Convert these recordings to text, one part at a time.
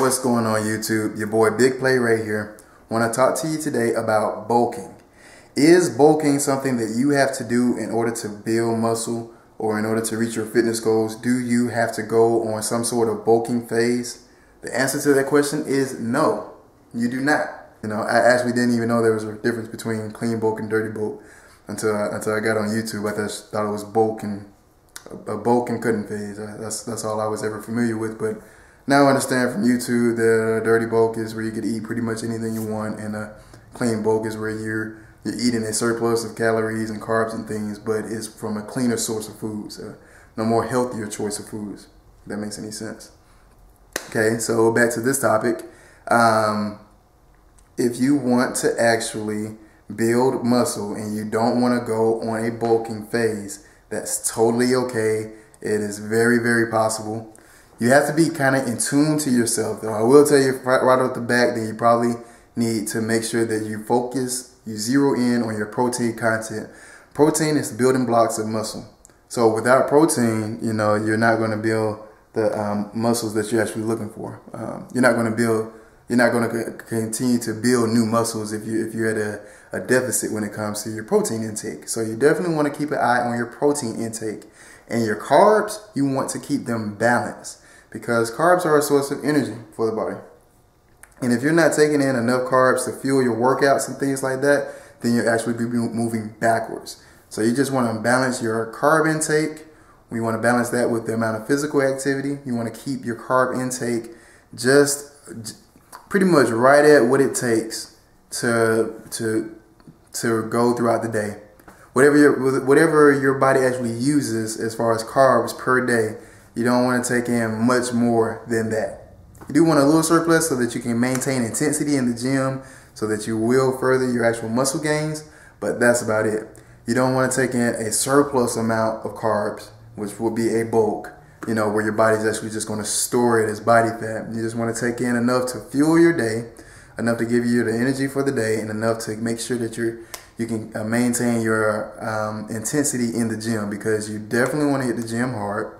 What's going on YouTube? Your boy Big Play right here. Want to talk to you today about bulking. Is bulking something that you have to do in order to build muscle or in order to reach your fitness goals? Do you have to go on some sort of bulking phase? The answer to that question is no, you do not. You know, I actually didn't even know there was a difference between clean bulk and dirty bulk until I got on YouTube. I just thought it was a bulk and cutting phase. That's all I was ever familiar with. But now I understand from YouTube that a dirty bulk is where you can eat pretty much anything you want, and a clean bulk is where you're eating a surplus of calories and carbs and things, but it's from a cleaner source of foods, a more healthier choice of foods, if that makes any sense. Okay, so back to this topic. If you want to actually build muscle and you don't want to go on a bulking phase, that's totally okay. It is very, very possible. You have to be kind of in tune to yourself, though. I will tell you right off the bat that you probably need to make sure that you focus, you zero in on your protein content. Protein is the building blocks of muscle. So without protein, you know, you're not going to build the muscles that you're actually looking for. You're not going to continue to build new muscles if you're at a deficit when it comes to your protein intake. So you definitely want to keep an eye on your protein intake. And your carbs, you want to keep them balanced, because carbs are a source of energy for the body. And if you're not taking in enough carbs to fuel your workouts and things like that, then you'll actually be moving backwards. So you just want to balance your carb intake. We want to balance that with the amount of physical activity. You want to keep your carb intake just pretty much right at what it takes to go throughout the day. Whatever your body actually uses as far as carbs per day, you don't want to take in much more than that. You do want a little surplus so that you can maintain intensity in the gym, so that you will further your actual muscle gains, but that's about it. You don't want to take in a surplus amount of carbs, which will be a bulk, you know, where your body's actually just going to store it as body fat. You just want to take in enough to fuel your day, enough to give you the energy for the day, and enough to make sure that you can maintain your intensity in the gym, because you definitely want to hit the gym hard.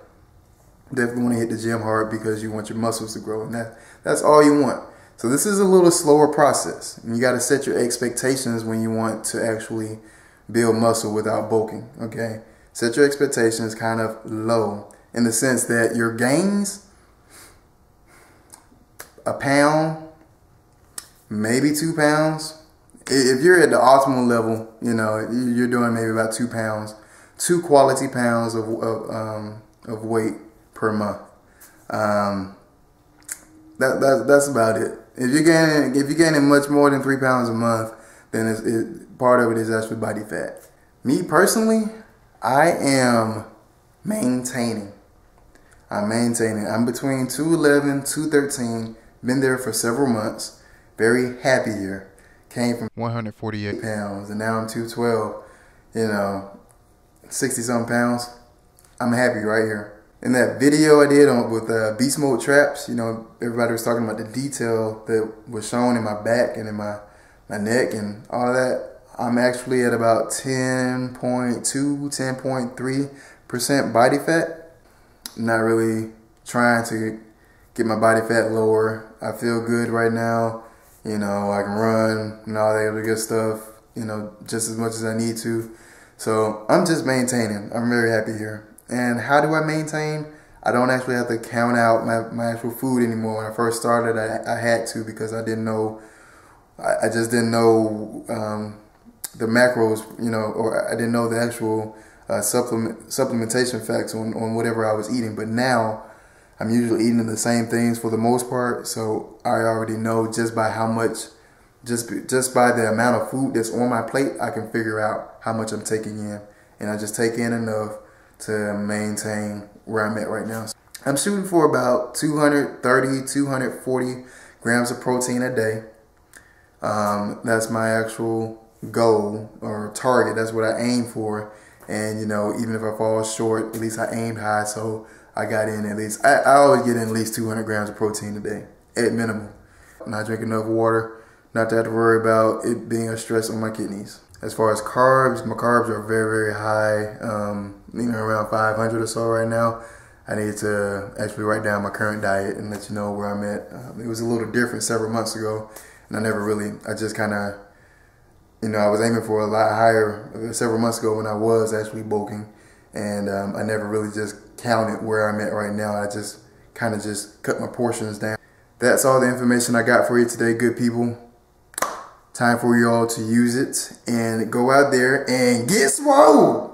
Definitely want to hit the gym hard because you want your muscles to grow, and that's all you want. So this is a little slower process, and you got to set your expectations when you want to actually build muscle without bulking. Okay, set your expectations kind of low, in the sense that your gains, a pound, maybe 2 pounds. If you're at the optimal level, you know, you're doing maybe about 2 pounds, 2 quality pounds of weight per month. That's about it. If you're gaining much more than 3 pounds a month, then part of it is actually body fat. Me personally, I am maintaining. I'm between 211, 213. Been there for several months. Very happy here. Came from 148 pounds, and now I'm 212. You know, 60-something pounds. I'm happy right here. In that video I did with beast mode traps, you know, everybody was talking about the detail that was shown in my back and in my neck and all that. I'm actually at about 10.2, 10.3% body fat. I'm not really trying to get my body fat lower. I feel good right now. You know, I can run and all that other good stuff, you know, just as much as I need to. So I'm just maintaining. I'm very happy here. And how do I maintain? I don't actually have to count out my actual food anymore. When I first started, I had to, because I didn't know, I just didn't know the macros, you know, or I didn't know the actual supplementation facts on whatever I was eating. But now I'm usually eating the same things for the most part, so I already know just by how much, just by the amount of food that's on my plate, I can figure out how much I'm taking in, and I just take in enough to maintain where I'm at right now. I'm shooting for about 230, 240 grams of protein a day. That's my actual goal or target. That's what I aim for. And, you know, even if I fall short, at least I aimed high, so I got in at least, I always get in at least 200 grams of protein a day, at minimum. Not drinking enough water, not to have to worry about it being a stress on my kidneys. As far as carbs, my carbs are very, very high, you know, around 500 or so right now. I need to actually write down my current diet and let you know where I'm at. It was a little different several months ago, and I just kind of, I was aiming for a lot higher several months ago when I was actually bulking, and I never really just counted where I'm at right now. I just kind of just cut my portions down. That's all the information I got for you today, good people. Time for you all to use it and go out there and get swole!